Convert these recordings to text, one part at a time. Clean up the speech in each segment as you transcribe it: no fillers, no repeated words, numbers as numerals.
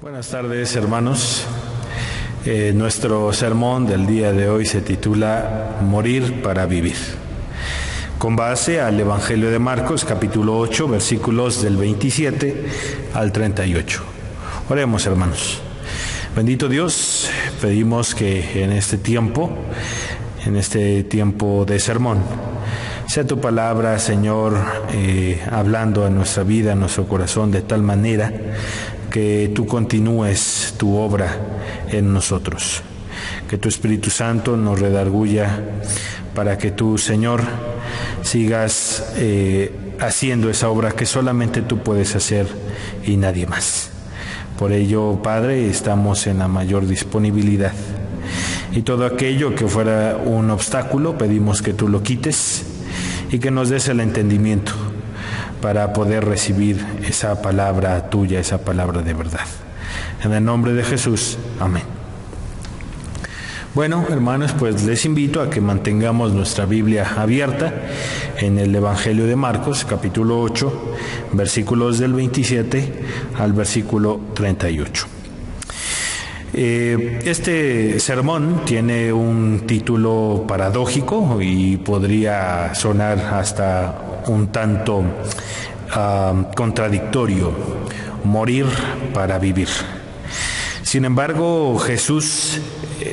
Buenas tardes, hermanos. Nuestro sermón del día de hoy se titula Morir para vivir, con base al Evangelio de Marcos, capítulo 8, versículos del 27 al 38. Oremos, hermanos. Bendito Dios, pedimos que en este tiempo de sermón, sea tu palabra, Señor, hablando a nuestra vida, a nuestro corazón, de tal manera que tú continúes tu obra en nosotros. Que tu Espíritu Santo nos redarguya para que tú, Señor, sigas haciendo esa obra que solamente tú puedes hacer y nadie más. Por ello, Padre, estamos en la mayor disponibilidad. Y todo aquello que fuera un obstáculo, pedimos que tú lo quites y que nos des el entendimiento para poder recibir esa palabra tuya, esa palabra de verdad. En el nombre de Jesús, amén. Bueno, hermanos, pues les invito a que mantengamos nuestra Biblia abierta en el Evangelio de Marcos, capítulo 8, versículos del 27 al versículo 38. Este sermón tiene un título paradójico y podría sonar hasta un tanto contradictorio: morir para vivir. Sin embargo, Jesús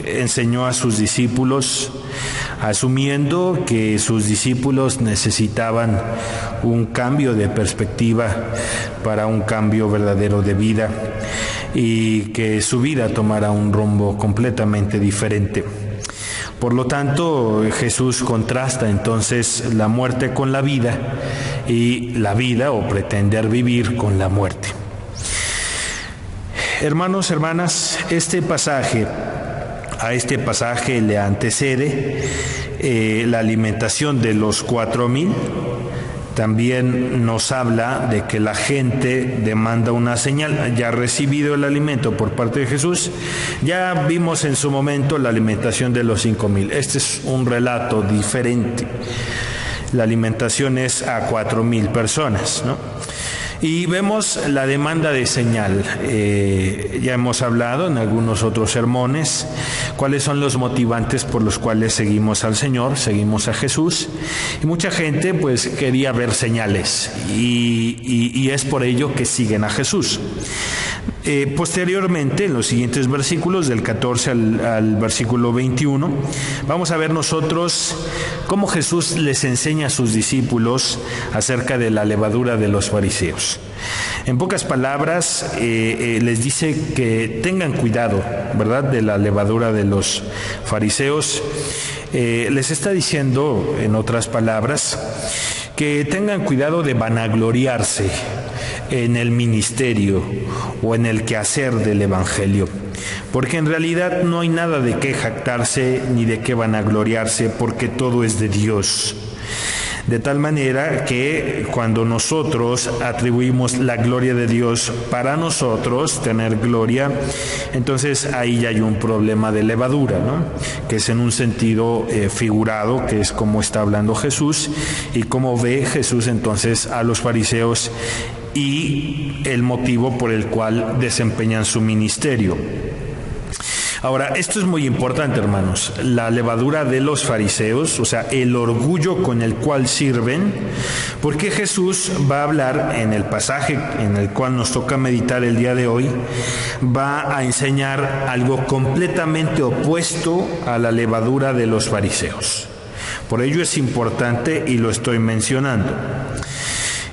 enseñó a sus discípulos, asumiendo que sus discípulos necesitaban un cambio de perspectiva para un cambio verdadero de vida y que su vida tomara un rumbo completamente diferente. Por lo tanto, Jesús contrasta entonces la muerte con la vida y la vida o pretender vivir con la muerte. Hermanos, hermanas, a este pasaje le antecede la alimentación de los 4,000. También nos habla de que la gente demanda una señal. Ya ha recibido el alimento por parte de Jesús. Ya vimos en su momento la alimentación de los 5,000. Este es un relato diferente. La alimentación es a 4,000 personas, ¿no? Y vemos la demanda de señal. Ya hemos hablado en algunos otros sermones cuáles son los motivantes por los cuales seguimos al Señor, seguimos a Jesús. Y mucha gente pues quería ver señales y es por ello que siguen a Jesús. Posteriormente, en los siguientes versículos, del 14 al versículo 21, vamos a ver nosotros cómo Jesús les enseña a sus discípulos acerca de la levadura de los fariseos. En pocas palabras, les dice que tengan cuidado, ¿verdad?, de la levadura de los fariseos. Les está diciendo, en otras palabras, que tengan cuidado de vanagloriarse en el ministerio o en el quehacer del Evangelio, porque en realidad no hay nada de qué jactarse ni de qué vanagloriarse, porque todo es de Dios. De tal manera que cuando nosotros atribuimos la gloria de Dios para nosotros, tener gloria, entonces ahí ya hay un problema de levadura, ¿no?, que es en un sentido figurado, que es como está hablando Jesús y cómo ve Jesús entonces a los fariseos y el motivo por el cual desempeñan su ministerio. Ahora, esto es muy importante, hermanos. La levadura de los fariseos, o sea, el orgullo con el cual sirven, porque Jesús va a hablar en el pasaje en el cual nos toca meditar el día de hoy, va a enseñar algo completamente opuesto a la levadura de los fariseos. Por ello es importante y lo estoy mencionando.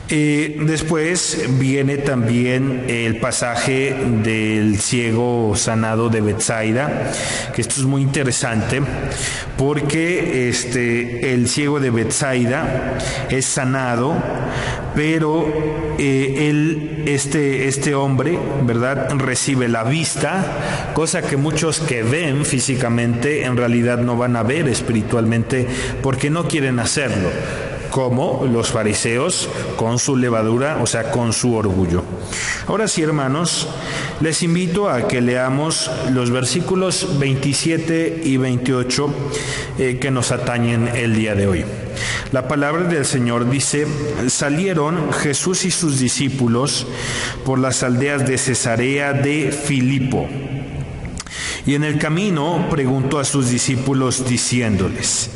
Después viene también el pasaje del ciego sanado de Betsaida, que esto es muy interesante porque el ciego de Betsaida es sanado, pero este hombre, ¿verdad?, recibe la vista, cosa que muchos que ven físicamente en realidad no van a ver espiritualmente porque no quieren hacerlo, como los fariseos con su levadura, o sea, con su orgullo. Ahora sí, hermanos, les invito a que leamos los versículos 27 y 28 que nos atañen el día de hoy. La palabra del Señor dice: salieron Jesús y sus discípulos por las aldeas de Cesarea de Filipo. Y en el camino preguntó a sus discípulos diciéndoles: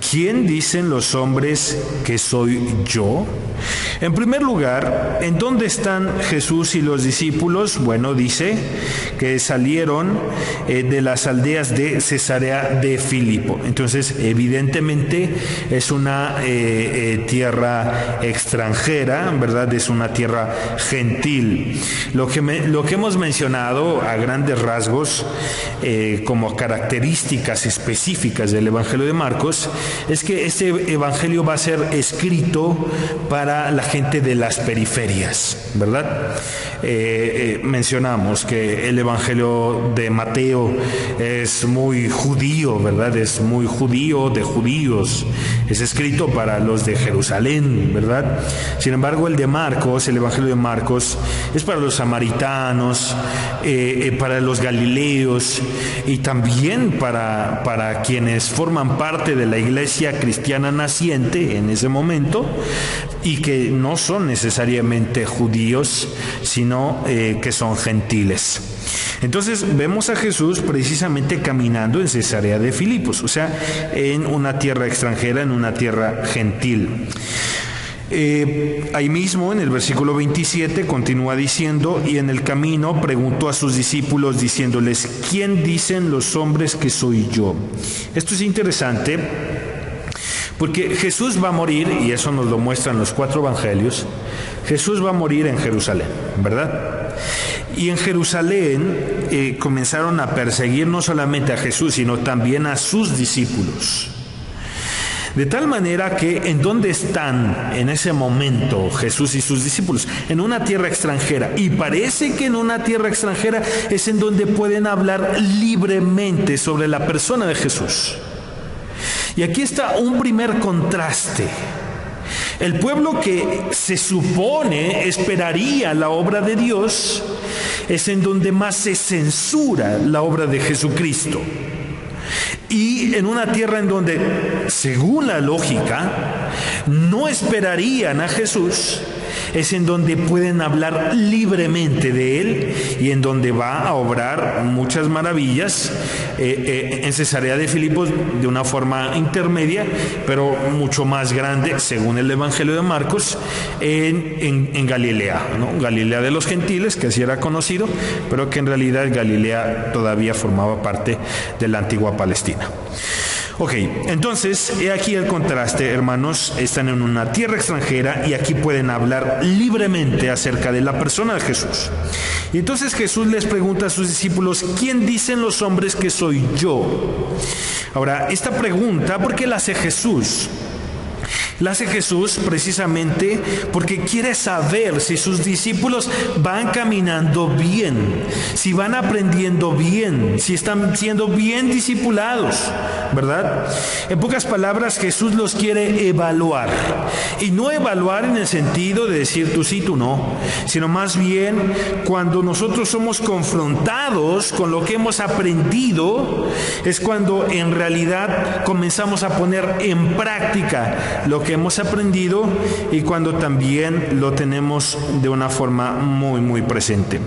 ¿quién dicen los hombres que soy yo? En primer lugar, ¿en dónde están Jesús y los discípulos? Bueno, dice que salieron de las aldeas de Cesarea de Filipo. Entonces, evidentemente, es una tierra extranjera, ¿verdad? Es una tierra gentil. Lo que hemos mencionado a grandes rasgos como características específicas del Evangelio de Marcos es que este evangelio va a ser escrito para la gente de las periferias, ¿verdad? Mencionamos que el evangelio de Mateo es muy judío, ¿verdad? Es muy judío de judíos. Es escrito para los de Jerusalén, ¿verdad? Sin embargo, el de Marcos, el evangelio de Marcos, es para los samaritanos, para los galileos y también para quienes forman parte de la iglesia cristiana naciente en ese momento y que no son necesariamente judíos, sino que son gentiles. Entonces vemos a Jesús precisamente caminando en Cesarea de Filipos, o sea, en una tierra extranjera, en una tierra gentil. Ahí mismo en el versículo 27 continúa diciendo: y en el camino preguntó a sus discípulos diciéndoles: ¿quién dicen los hombres que soy yo? Esto es interesante porque Jesús va a morir, y eso nos lo muestran los 4 evangelios. Jesús va a morir en Jerusalén, ¿verdad? Y en Jerusalén comenzaron a perseguir no solamente a Jesús, sino también a sus discípulos. De tal manera que ¿en dónde están en ese momento Jesús y sus discípulos? En una tierra extranjera. Y parece que en una tierra extranjera es en donde pueden hablar libremente sobre la persona de Jesús. Y aquí está un primer contraste. El pueblo que se supone esperaría la obra de Dios es en donde más se censura la obra de Jesucristo. Y en una tierra en donde, según la lógica, no esperarían a Jesús, es en donde pueden hablar libremente de Él y en donde va a obrar muchas maravillas en Cesarea de Filipos de una forma intermedia, pero mucho más grande, según el Evangelio de Marcos, en Galilea, ¿no? Galilea de los gentiles, que así era conocido, pero que en realidad Galilea todavía formaba parte de la antigua Palestina. Ok, entonces, he aquí el contraste, hermanos. Están en una tierra extranjera y aquí pueden hablar libremente acerca de la persona de Jesús. Y entonces Jesús les pregunta a sus discípulos: ¿quién dicen los hombres que soy yo? Ahora, esta pregunta, ¿por qué la hace Jesús? La hace Jesús precisamente porque quiere saber si sus discípulos van caminando bien, si van aprendiendo bien, si están siendo bien discipulados, ¿verdad? En pocas palabras, Jesús los quiere evaluar. Y no evaluar en el sentido de decir tú sí, tú no, sino más bien cuando nosotros somos confrontados con lo que hemos aprendido, es cuando en realidad comenzamos a poner en práctica lo que hemos aprendido y cuando también lo tenemos de una forma muy, muy presente.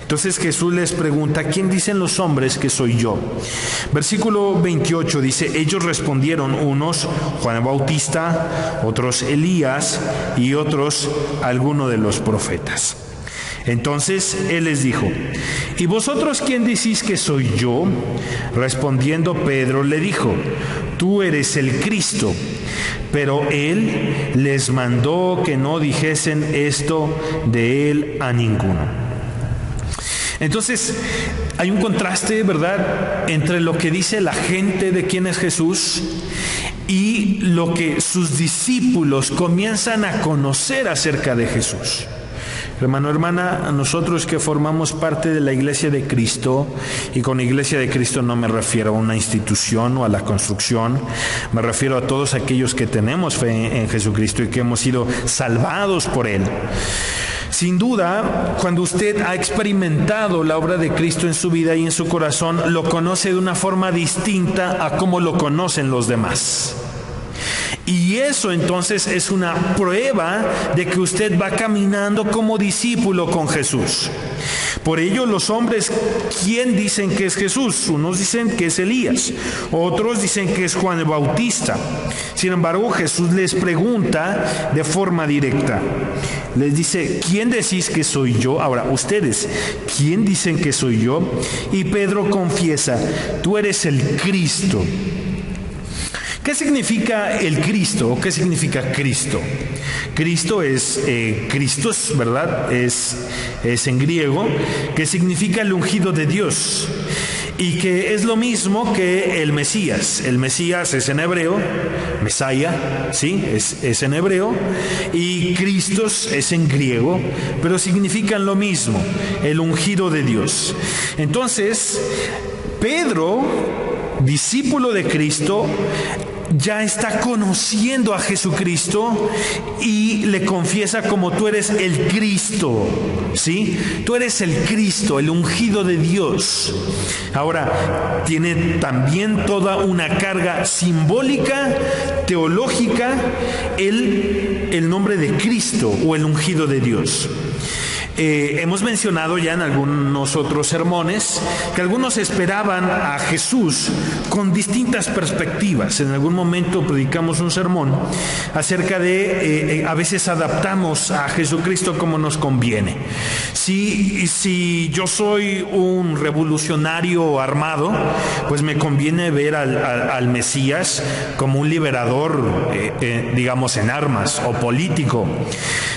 Entonces Jesús les pregunta: ¿quién dicen los hombres que soy yo? Versículo 28 dice: ellos respondieron, unos Juan el Bautista, otros Elías y otros alguno de los profetas. Entonces él les dijo: ¿y vosotros quién decís que soy yo? Respondiendo Pedro le dijo: tú eres el Cristo. Pero él les mandó que no dijesen esto de él a ninguno. Entonces, hay un contraste, ¿verdad?, entre lo que dice la gente de quién es Jesús y lo que sus discípulos comienzan a conocer acerca de Jesús. Hermano, hermana, nosotros que formamos parte de la Iglesia de Cristo, y con Iglesia de Cristo no me refiero a una institución o a la construcción, me refiero a todos aquellos que tenemos fe en Jesucristo y que hemos sido salvados por Él. Sin duda, cuando usted ha experimentado la obra de Cristo en su vida y en su corazón, lo conoce de una forma distinta a cómo lo conocen los demás. Y eso entonces es una prueba de que usted va caminando como discípulo con Jesús. Por ello los hombres, ¿quién dicen que es Jesús? Unos dicen que es Elías, otros dicen que es Juan el Bautista. Sin embargo, Jesús les pregunta de forma directa. Les dice, ¿quién decís que soy yo? Ahora, ustedes, ¿quién dicen que soy yo? Y Pedro confiesa, tú eres el Cristo. ¿Qué significa el Cristo? ¿O qué significa Cristo? Cristo es Christos, ¿verdad? Es en griego, que significa el ungido de Dios. Y que es lo mismo que el Mesías. El Mesías es en hebreo, Mesaya, ¿sí? Es en hebreo. Y Christos es en griego, pero significan lo mismo, el ungido de Dios. Entonces, Pedro, discípulo de Cristo, ya está conociendo a Jesucristo y le confiesa como tú eres el Cristo, ¿sí? Tú eres el Cristo, el ungido de Dios. Ahora, tiene también toda una carga simbólica, teológica, el nombre de Cristo o el ungido de Dios. Hemos mencionado ya en algunos otros sermones que algunos esperaban a Jesús con distintas perspectivas. En algún momento predicamos un sermón acerca de a veces adaptamos a Jesucristo como nos conviene. Si yo soy un revolucionario armado, pues me conviene ver al Mesías como un liberador, digamos, en armas o político.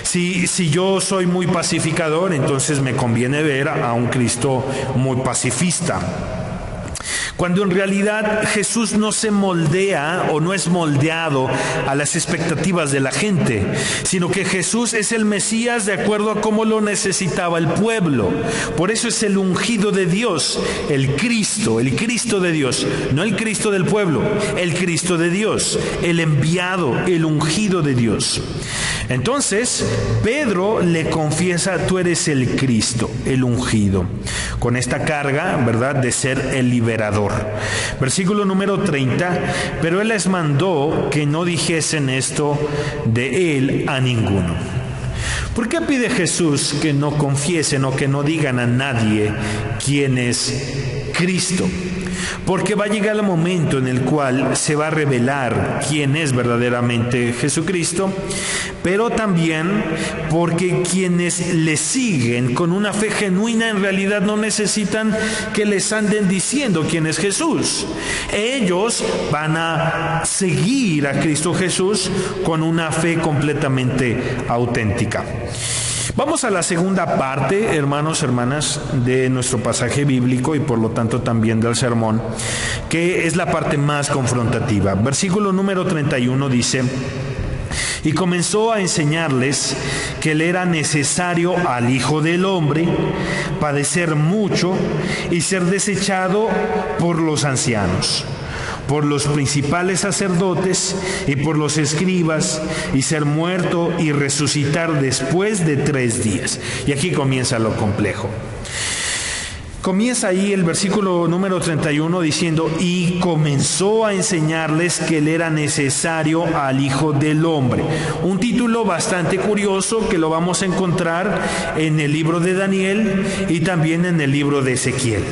Si yo soy muy pacificador, entonces me conviene ver a un Cristo muy pacifista. Cuando en realidad Jesús no se moldea o no es moldeado a las expectativas de la gente, sino que Jesús es el Mesías de acuerdo a cómo lo necesitaba el pueblo. Por eso es el ungido de Dios, el Cristo de Dios, no el Cristo del pueblo, el Cristo de Dios, el enviado, el ungido de Dios. Entonces, Pedro le confiesa, tú eres el Cristo, el ungido, con esta carga, ¿verdad?, de ser el liberador. Versículo número 30, pero él les mandó que no dijesen esto de él a ninguno. ¿Por qué pide Jesús que no confiesen o que no digan a nadie quién es Cristo? Porque va a llegar el momento en el cual se va a revelar quién es verdaderamente Jesucristo, pero también porque quienes le siguen con una fe genuina en realidad no necesitan que les anden diciendo quién es Jesús. Ellos van a seguir a Cristo Jesús con una fe completamente auténtica. Vamos a la segunda parte, hermanos, hermanas, de nuestro pasaje bíblico y por lo tanto también del sermón, que es la parte más confrontativa. Versículo número 31 dice, y comenzó a enseñarles que le era necesario al Hijo del Hombre padecer mucho y ser desechado por los ancianos, por los principales sacerdotes y por los escribas, y ser muerto y resucitar después de 3 días. Y aquí comienza lo complejo. Comienza ahí el versículo número 31 diciendo, y comenzó a enseñarles que le era necesario al Hijo del Hombre. Un título bastante curioso que lo vamos a encontrar en el libro de Daniel y también en el libro de Ezequiel.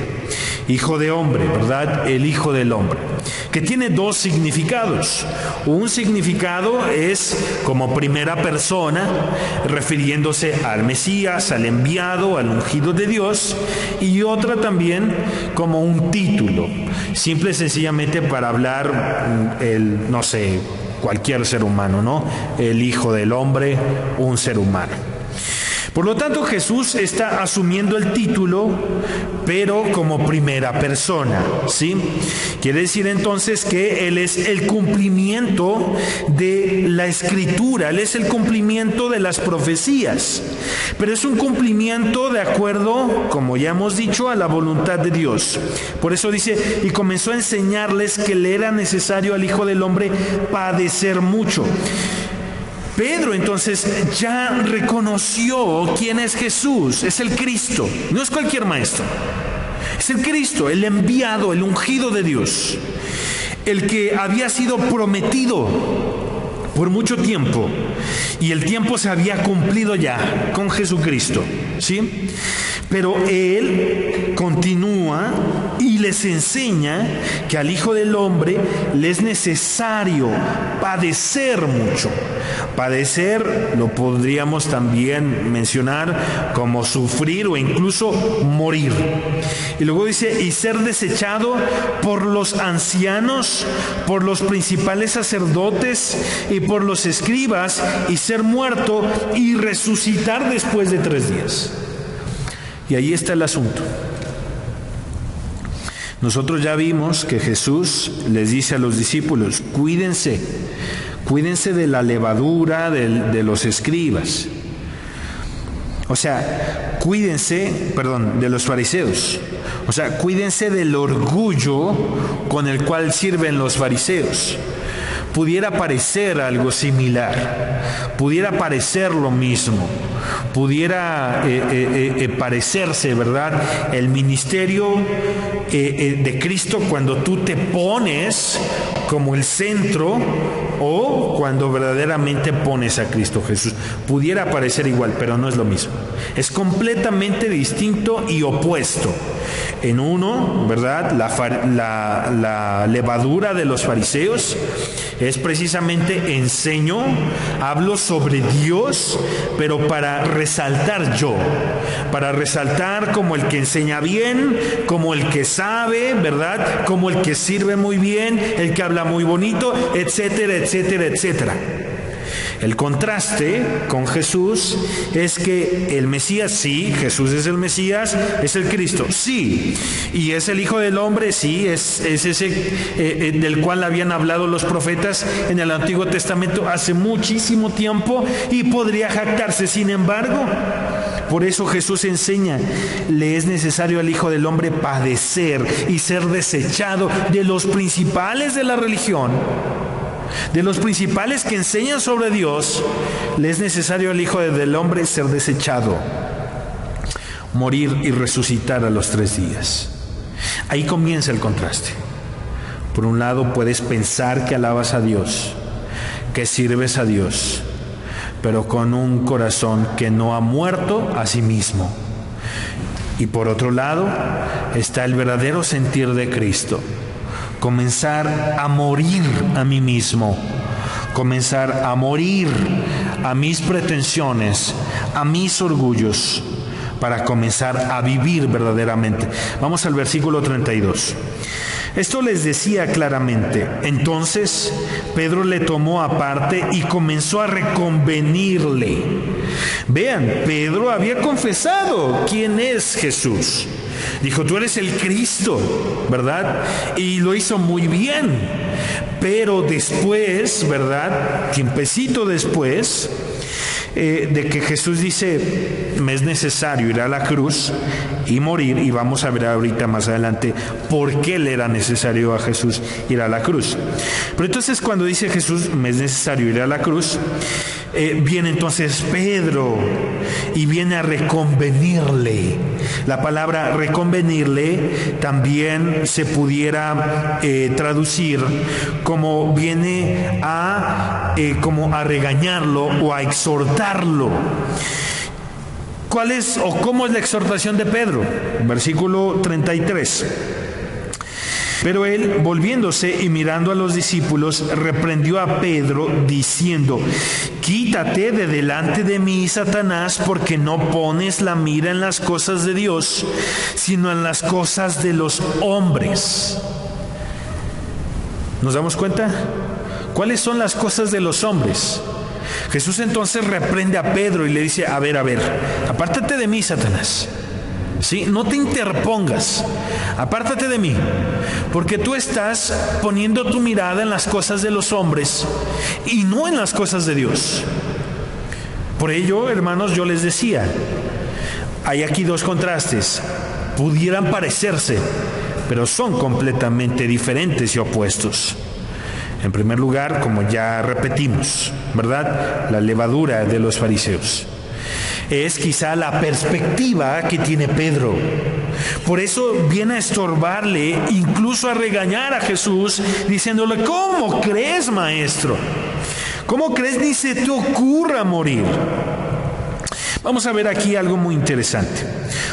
Hijo de hombre, ¿verdad? El Hijo del Hombre, que tiene 2 significados. Un significado es como primera persona, refiriéndose al Mesías, al enviado, al ungido de Dios, y otra también como un título, simple y sencillamente para hablar cualquier ser humano, ¿no? El Hijo del Hombre, un ser humano. Por lo tanto, Jesús está asumiendo el título, pero como primera persona, ¿sí? Quiere decir entonces que Él es el cumplimiento de la Escritura, Él es el cumplimiento de las profecías, pero es un cumplimiento de acuerdo, como ya hemos dicho, a la voluntad de Dios. Por eso dice, y comenzó a enseñarles que le era necesario al Hijo del Hombre padecer mucho. Pedro entonces ya reconoció quién es Jesús, es el Cristo, no es cualquier maestro, es el Cristo, el enviado, el ungido de Dios, el que había sido prometido por mucho tiempo, y el tiempo se había cumplido ya con Jesucristo, ¿sí? Pero Él continúa y les enseña que al Hijo del Hombre le es necesario padecer mucho. Padecer lo podríamos también mencionar como sufrir o incluso morir. Y luego dice, y ser desechado por los ancianos, por los principales sacerdotes y por los escribas, y ser muerto y resucitar después de 3 días. Y ahí está el asunto. Nosotros ya vimos que Jesús les dice a los discípulos, cuídense de la levadura de los escribas. O sea, de los fariseos. O sea, cuídense del orgullo con el cual sirven los fariseos. Pudiera parecer algo similar, pudiera parecer lo mismo, pudiera parecerse, ¿verdad? El ministerio de Cristo cuando tú te pones como el centro o cuando verdaderamente pones a Cristo Jesús. Pudiera parecer igual, pero no es lo mismo. Es completamente distinto y opuesto. En uno, ¿verdad? La levadura de los fariseos es precisamente enseño, hablo sobre Dios, pero para resaltar yo, para resaltar como el que enseña bien, como el que sabe, ¿verdad? Como el que sirve muy bien, el que habla muy bonito, etcétera, etcétera, etcétera. El contraste con Jesús es que el Mesías, sí, Jesús es el Mesías, es el Cristo, sí, y es el Hijo del Hombre, sí, es ese del cual habían hablado los profetas en el Antiguo Testamento hace muchísimo tiempo y podría jactarse. Sin embargo, por eso Jesús enseña, le es necesario al Hijo del Hombre padecer y ser desechado de los principales de la religión. De los principales que enseñan sobre Dios, le es necesario al Hijo del Hombre ser desechado, morir y resucitar a los 3 días. Ahí comienza el contraste. Por un lado, puedes pensar que alabas a Dios, que sirves a Dios, pero con un corazón que no ha muerto a sí mismo. Y por otro lado, está el verdadero sentir de Cristo. Comenzar a morir a mí mismo, comenzar a morir a mis pretensiones, a mis orgullos, para comenzar a vivir verdaderamente. Vamos al versículo 32. Esto les decía claramente. Entonces Pedro le tomó aparte y comenzó a reconvenirle. Vean, Pedro había confesado quién es Jesús. Dijo, tú eres el Cristo, ¿verdad? Y lo hizo muy bien. Pero después, ¿verdad? Tiempecito después, de que Jesús dice, me es necesario ir a la cruz y morir, y vamos a ver ahorita más adelante por qué le era necesario a Jesús ir a la cruz. Pero entonces cuando dice Jesús, me es necesario ir a la cruz, viene entonces Pedro y viene a reconvenirle. La palabra reconvenirle también se pudiera traducir como viene a como a regañarlo o a exhortarlo. ¿Cuál es o cómo es la exhortación de Pedro? Versículo 33. Pero él, volviéndose y mirando a los discípulos, reprendió a Pedro diciendo, quítate de delante de mí, Satanás, porque no pones la mira en las cosas de Dios, sino en las cosas de los hombres. ¿Nos damos cuenta? ¿Cuáles son las cosas de los hombres? Jesús entonces reprende a Pedro y le dice, a ver, apártate de mí, Satanás. ¿Sí? No te interpongas, apártate de mí, porque tú estás poniendo tu mirada en las cosas de los hombres y no en las cosas de Dios. Por ello, hermanos, yo les decía, hay aquí 2 contrastes, pudieran parecerse, pero son completamente diferentes y opuestos. En primer lugar, como ya repetimos, ¿verdad? La levadura de los fariseos. Es quizá la perspectiva que tiene Pedro. Por eso viene a estorbarle, incluso a regañar a Jesús, diciéndole, ¿cómo crees, maestro? ¿Cómo crees? Ni se te ocurra morir. Vamos a ver aquí algo muy interesante.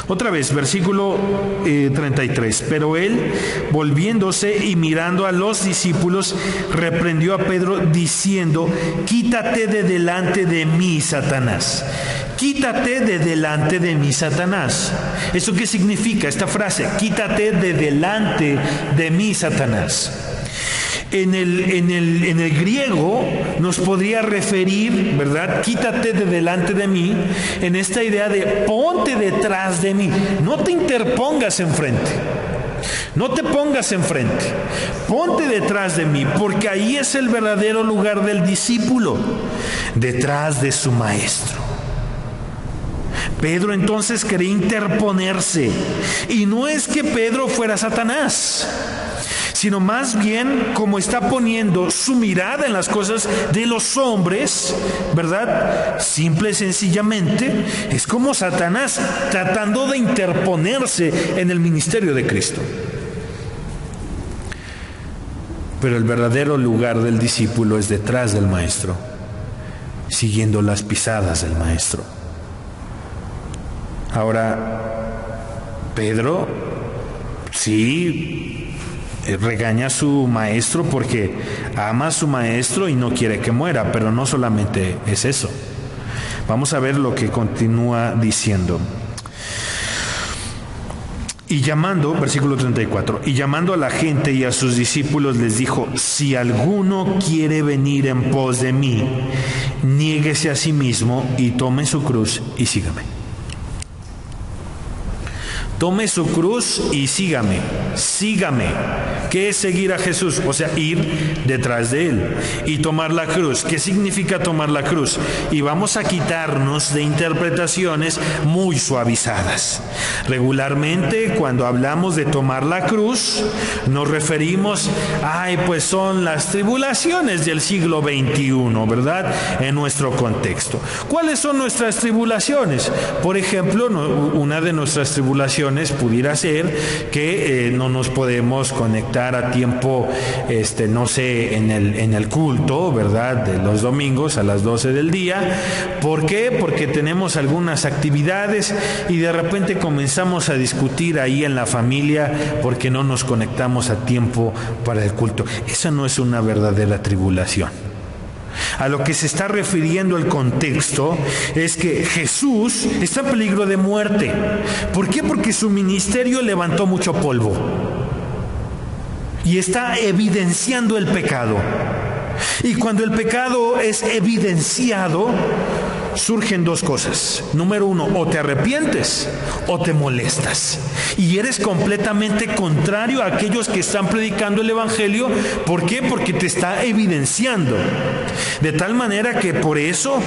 Otra vez, versículo 33. Pero él, volviéndose y mirando a los discípulos, reprendió a Pedro diciendo: quítate de delante de mí, Satanás. Quítate de delante de mí, Satanás. ¿Eso qué significa esta frase? Quítate de delante de mí, Satanás. En el griego nos podría referir, ¿verdad? Quítate de delante de mí, en esta idea de ponte detrás de mí. No te interpongas enfrente. No te pongas enfrente. Ponte detrás de mí, porque ahí es el verdadero lugar del discípulo, detrás de su maestro. Pedro entonces quería interponerse. Y no es que Pedro fuera Satanás, sino más bien como está poniendo su mirada en las cosas de los hombres, ¿verdad? Simple y sencillamente es como Satanás tratando de interponerse en el ministerio de Cristo. Pero el verdadero lugar del discípulo es detrás del maestro, siguiendo las pisadas del maestro. Ahora, Pedro, sí, regaña a su maestro porque ama a su maestro y no quiere que muera, pero no solamente es eso. Vamos a ver lo que continúa diciendo. Y llamando, versículo 34, y llamando a la gente y a sus discípulos les dijo: si alguno quiere venir en pos de mí, niéguese a sí mismo y tome su cruz y sígame. Tome su cruz y sígame. Sígame. ¿Qué es seguir a Jesús? O sea, ir detrás de Él. Y tomar la cruz. ¿Qué significa tomar la cruz? Y vamos a quitarnos de interpretaciones muy suavizadas. Regularmente, cuando hablamos de tomar la cruz, nos referimos, pues son las tribulaciones del siglo XXI, ¿verdad? En nuestro contexto. ¿Cuáles son nuestras tribulaciones? Por ejemplo, una de nuestras tribulaciones pudiera ser que no nos podemos conectar a tiempo, no sé, en el culto, ¿verdad? De los domingos a las 12 del día. ¿Por qué? Porque tenemos algunas actividades y de repente comenzamos a discutir ahí en la familia porque no nos conectamos a tiempo para el culto. Esa no es una verdadera tribulación. A lo que se está refiriendo el contexto es que Jesús está en peligro de muerte. ¿Por qué? Porque su ministerio levantó mucho polvo y está evidenciando el pecado. Y cuando el pecado es evidenciado, surgen dos cosas. Número uno, o te arrepientes o te molestas. Y eres completamente contrario a aquellos que están predicando el Evangelio. ¿Por qué? Porque te está evidenciando. De tal manera que por eso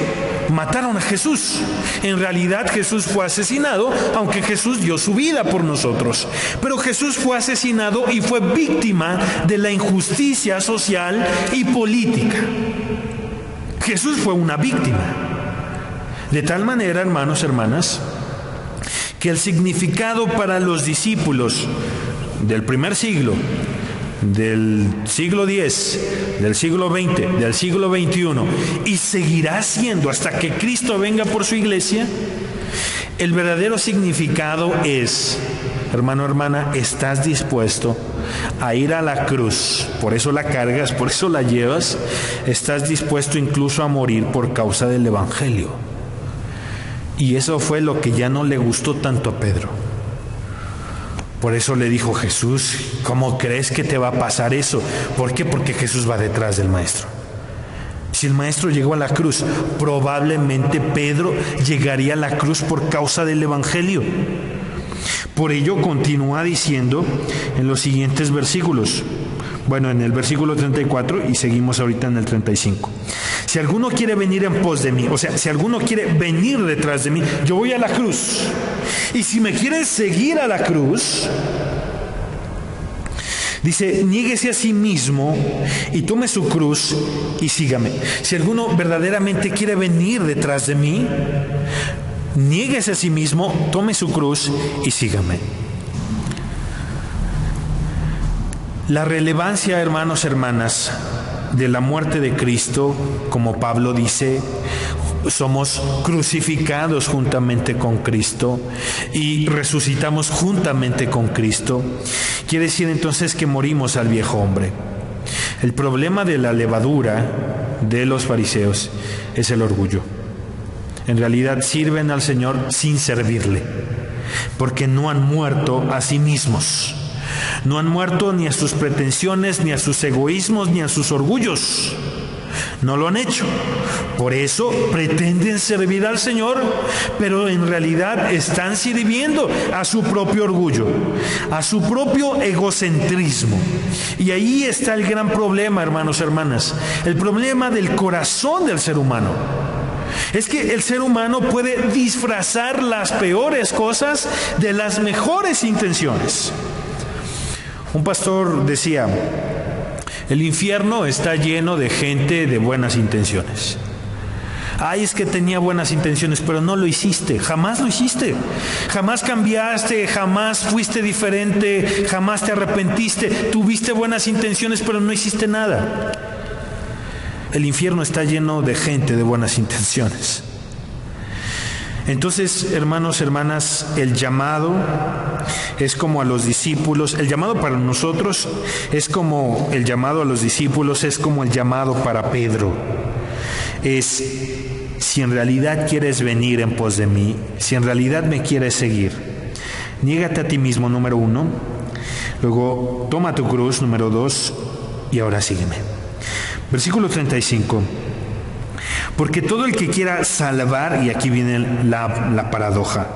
mataron a Jesús. En realidad Jesús fue asesinado, aunque Jesús dio su vida por nosotros. Pero Jesús fue asesinado y fue víctima de la injusticia social y política. Jesús fue una víctima. De tal manera, hermanos, hermanas, que el significado para los discípulos del primer siglo, del siglo X, del siglo XX, del siglo XXI, y seguirá siendo hasta que Cristo venga por su iglesia, el verdadero significado es, hermano, hermana, ¿estás dispuesto a ir a la cruz? Por eso la cargas, por eso la llevas. ¿Estás dispuesto incluso a morir por causa del Evangelio? Y eso fue lo que ya no le gustó tanto a Pedro. Por eso le dijo Jesús: ¿cómo crees que te va a pasar eso? ¿Por qué? Porque Jesús va detrás del maestro. Si el maestro llegó a la cruz, probablemente Pedro llegaría a la cruz por causa del Evangelio. Por ello continúa diciendo en los siguientes versículos. Bueno, en el versículo 34 y seguimos ahorita en el 35. Si alguno quiere venir en pos de mí, o sea, si alguno quiere venir detrás de mí, yo voy a la cruz. Y si me quieren seguir a la cruz, dice, niéguese a sí mismo y tome su cruz y sígame. Si alguno verdaderamente quiere venir detrás de mí, niéguese a sí mismo, tome su cruz y sígame. La relevancia, hermanos, hermanas, de la muerte de Cristo, como Pablo dice, somos crucificados juntamente con Cristo y resucitamos juntamente con Cristo. Quiere decir entonces que morimos al viejo hombre. El problema de la levadura de los fariseos es el orgullo. En realidad sirven al Señor sin servirle, porque no han muerto a sí mismos. No han muerto ni a sus pretensiones, ni a sus egoísmos, ni a sus orgullos. No lo han hecho. Por eso pretenden servir al Señor, pero en realidad están sirviendo a su propio orgullo, a su propio egocentrismo. Y ahí está el gran problema, hermanos y hermanas, el problema del corazón del ser humano. Es que el ser humano puede disfrazar las peores cosas de las mejores intenciones. Un pastor decía: el infierno está lleno de gente de buenas intenciones. Ay, es que tenía buenas intenciones, pero no lo hiciste, jamás lo hiciste. Jamás cambiaste, jamás fuiste diferente, jamás te arrepentiste. Tuviste buenas intenciones, pero no hiciste nada. El infierno está lleno de gente de buenas intenciones. Entonces, hermanos, hermanas, el llamado es como a los discípulos, el llamado para nosotros es como el llamado a los discípulos, es como el llamado para Pedro. Es: si en realidad quieres venir en pos de mí, si en realidad me quieres seguir, niégate a ti mismo, número 1, luego toma tu cruz, número 2, y ahora sígueme. Versículo 35. Porque todo el que quiera salvar, y aquí viene la paradoja,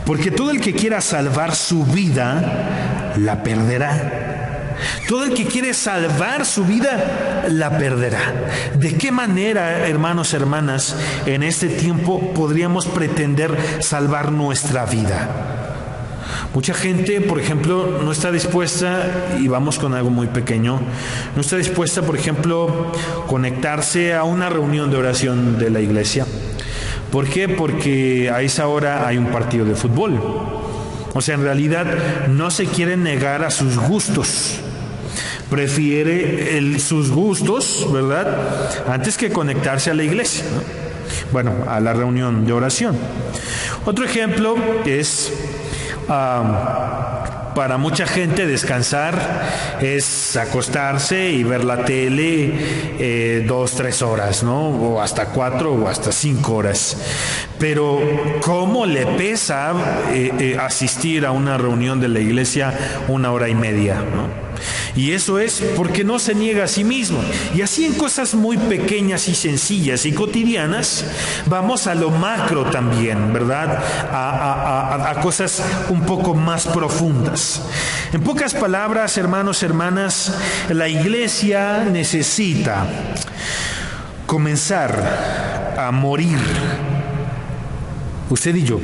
porque todo el que quiera salvar su vida, la perderá. Todo el que quiere salvar su vida, la perderá. ¿De qué manera, hermanos, hermanas, en este tiempo podríamos pretender salvar nuestra vida? Mucha gente, por ejemplo, no está dispuesta, y vamos con algo muy pequeño, no está dispuesta, por ejemplo, conectarse a una reunión de oración de la iglesia. ¿Por qué? Porque a esa hora hay un partido de fútbol. O sea, en realidad no se quiere negar a sus gustos. Prefiere sus gustos, ¿verdad?, antes que conectarse a la iglesia, ¿no? Bueno, a la reunión de oración. Otro ejemplo es... para mucha gente descansar es acostarse y ver la tele 2-3 horas, ¿no? O hasta 4 o hasta 5 horas. Pero ¿cómo le pesa asistir a una reunión de la iglesia 1 hora y media, ¿no? Y eso es porque no se niega a sí mismo. Y así en cosas muy pequeñas y sencillas y cotidianas, vamos a lo macro también, ¿verdad? A cosas un poco más profundas. En pocas palabras, hermanos, hermanas, la iglesia necesita comenzar a morir. Usted y yo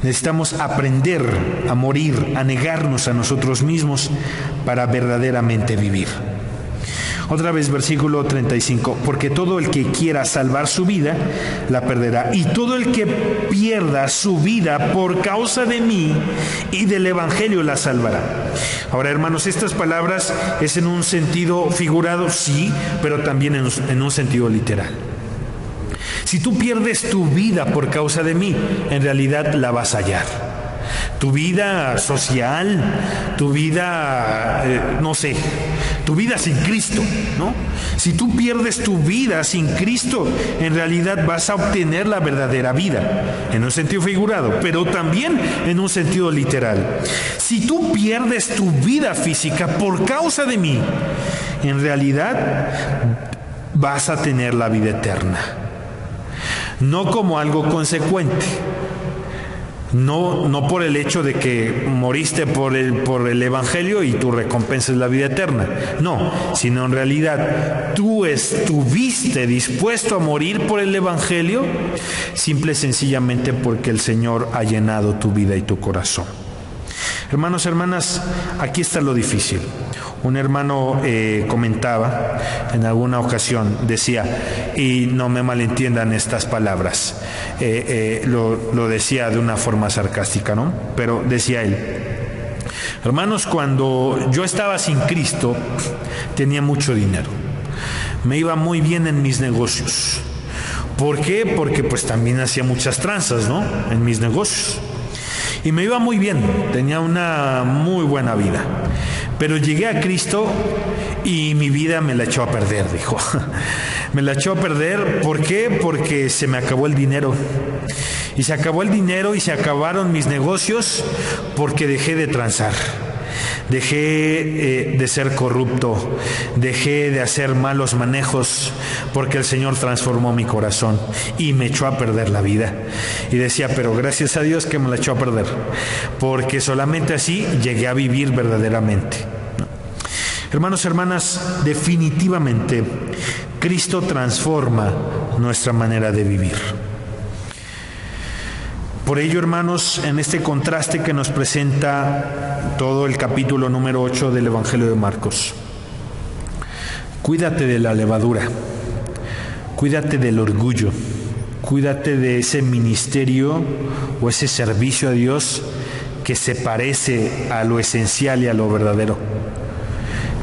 necesitamos aprender a morir, a negarnos a nosotros mismos para verdaderamente vivir. Otra vez, versículo 35. Porque todo el que quiera salvar su vida, la perderá. Y todo el que pierda su vida por causa de mí y del Evangelio, la salvará. Ahora, hermanos, estas palabras es en un sentido figurado, sí, pero también en un sentido literal. Si tú pierdes tu vida por causa de mí, en realidad la vas a hallar. Tu vida social, tu vida, tu vida sin Cristo, ¿no? Si tú pierdes tu vida sin Cristo, en realidad vas a obtener la verdadera vida, en un sentido figurado, pero también en un sentido literal. Si tú pierdes tu vida física por causa de mí, en realidad vas a tener la vida eterna. No como algo consecuente, no por el hecho de que moriste por el Evangelio y tu recompensa es la vida eterna, no, sino en realidad tú estuviste dispuesto a morir por el Evangelio simple y sencillamente porque el Señor ha llenado tu vida y tu corazón. Hermanos, hermanas, aquí está lo difícil. Un hermano comentaba en alguna ocasión, decía, y no me malentiendan estas palabras, lo decía de una forma sarcástica, ¿no? Pero decía él: hermanos, cuando yo estaba sin Cristo, tenía mucho dinero. me iba muy bien en mis negocios. ¿Por qué? Porque pues también hacía muchas tranzas, ¿no? En mis negocios. Y me iba muy bien, tenía una muy buena vida. Pero llegué a Cristo y mi vida me la echó a perder, dijo. Me la echó a perder, ¿por qué? Porque se me acabó el dinero. Y se acabó el dinero y se acabaron mis negocios porque dejé de transar. Dejé de ser corrupto, dejé de hacer malos manejos, porque el Señor transformó mi corazón y me echó a perder la vida. Y decía, pero gracias a Dios que me la echó a perder, porque solamente así llegué a vivir verdaderamente. Hermanos, hermanas, definitivamente Cristo transforma nuestra manera de vivir. Por ello, hermanos, en este contraste que nos presenta todo el capítulo número 8 del Evangelio de Marcos, cuídate de la levadura, cuídate del orgullo, cuídate de ese ministerio o ese servicio a Dios que se parece a lo esencial y a lo verdadero,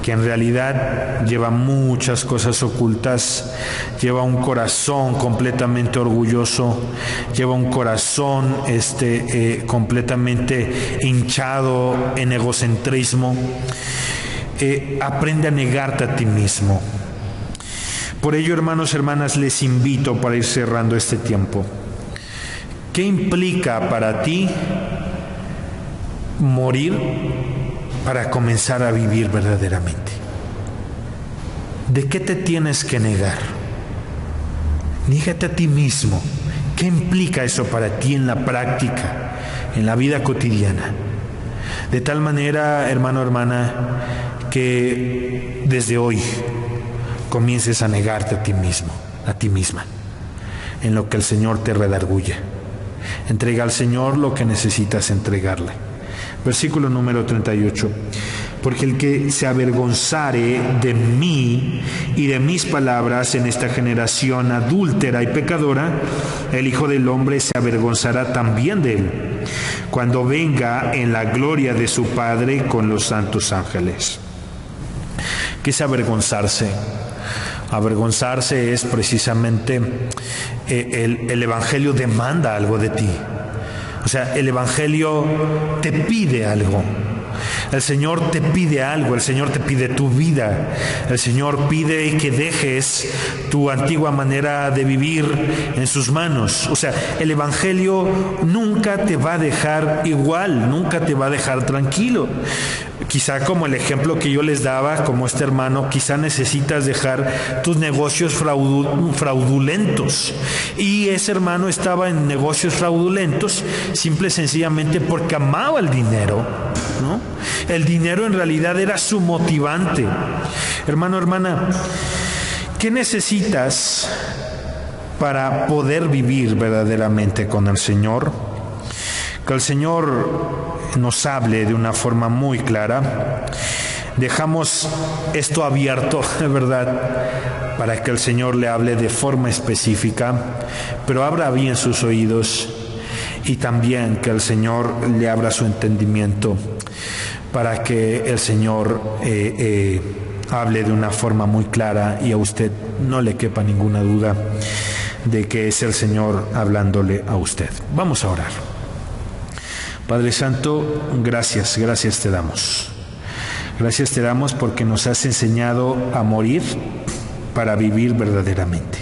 que en realidad lleva muchas cosas ocultas, lleva un corazón completamente orgulloso, lleva un corazón completamente hinchado en egocentrismo. Aprende a negarte a ti mismo. Por ello, hermanos, hermanas, les invito para ir cerrando este tiempo. ¿Qué implica para ti morir para comenzar a vivir verdaderamente? ¿De qué te tienes que negar? Niégate a ti mismo. ¿Qué implica eso para ti en la práctica, en la vida cotidiana? De tal manera, hermano, hermana, que desde hoy comiences a negarte a ti mismo, a ti misma, en lo que el Señor te redarguye. Entrega al Señor lo que necesitas entregarle. Versículo número 38. Porque el que se avergonzare de mí y de mis palabras en esta generación adúltera y pecadora, el Hijo del Hombre se avergonzará también de él, cuando venga en la gloria de su Padre con los santos ángeles. ¿Qué es avergonzarse? Avergonzarse es precisamente el Evangelio demanda algo de ti. O sea, el Evangelio te pide algo. El Señor te pide algo, el Señor te pide tu vida. El Señor pide que dejes tu antigua manera de vivir en sus manos. O sea, el Evangelio nunca te va a dejar igual, nunca te va a dejar tranquilo. Quizá como el ejemplo que yo les daba, como este hermano, quizá necesitas dejar tus negocios fraudulentos. Y ese hermano estaba en negocios fraudulentos simple y sencillamente porque amaba el dinero, ¿no? El dinero en realidad era su motivante. Hermano, hermana, ¿qué necesitas para poder vivir verdaderamente con el Señor? Que el Señor nos hable de una forma muy clara. Dejamos esto abierto, ¿verdad?, para que el Señor le hable de forma específica, pero abra bien sus oídos y también que el Señor le abra su entendimiento para que el Señor hable de una forma muy clara y a usted no le quepa ninguna duda de que es el Señor hablándole a usted. Vamos a orar. Padre Santo, gracias te damos. Gracias te damos porque nos has enseñado a morir para vivir verdaderamente.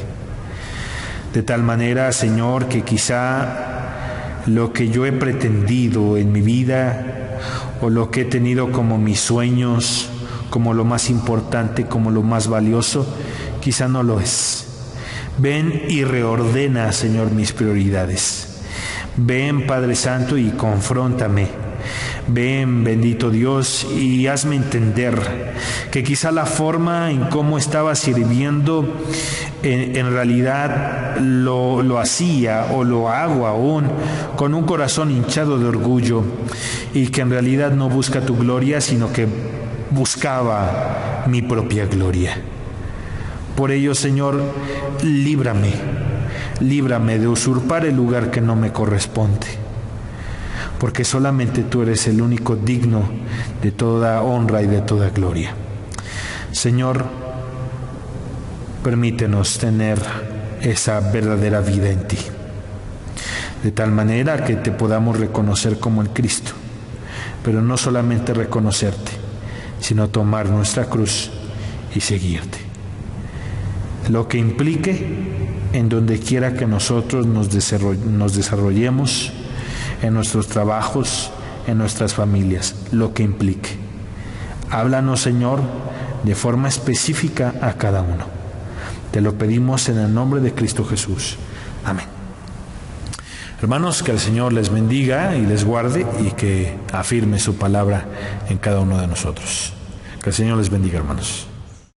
De tal manera, Señor, que quizá lo que yo he pretendido en mi vida o lo que he tenido como mis sueños, como lo más importante, como lo más valioso, quizá no lo es. Ven y reordena, Señor, mis prioridades. Ven, Padre Santo, y confróntame. Ven, bendito Dios, y hazme entender que quizá la forma en cómo estaba sirviendo en realidad lo hacía o lo hago aún con un corazón hinchado de orgullo y que en realidad no busca tu gloria, sino que buscaba mi propia gloria. Por ello, Señor, líbrame de usurpar el lugar que no me corresponde, porque solamente tú eres el único digno de toda honra y de toda gloria. Señor, Permítenos tener esa verdadera vida en ti, de tal manera que te podamos reconocer como el Cristo, pero no solamente reconocerte, sino tomar nuestra cruz y seguirte. Lo que implique en donde quiera que nosotros nos desarrollemos, en nuestros trabajos, en nuestras familias, lo que implique. Háblanos, Señor, de forma específica a cada uno. Te lo pedimos en el nombre de Cristo Jesús. Amén. Hermanos, que el Señor les bendiga y les guarde y que afirme su palabra en cada uno de nosotros. Que el Señor les bendiga, hermanos.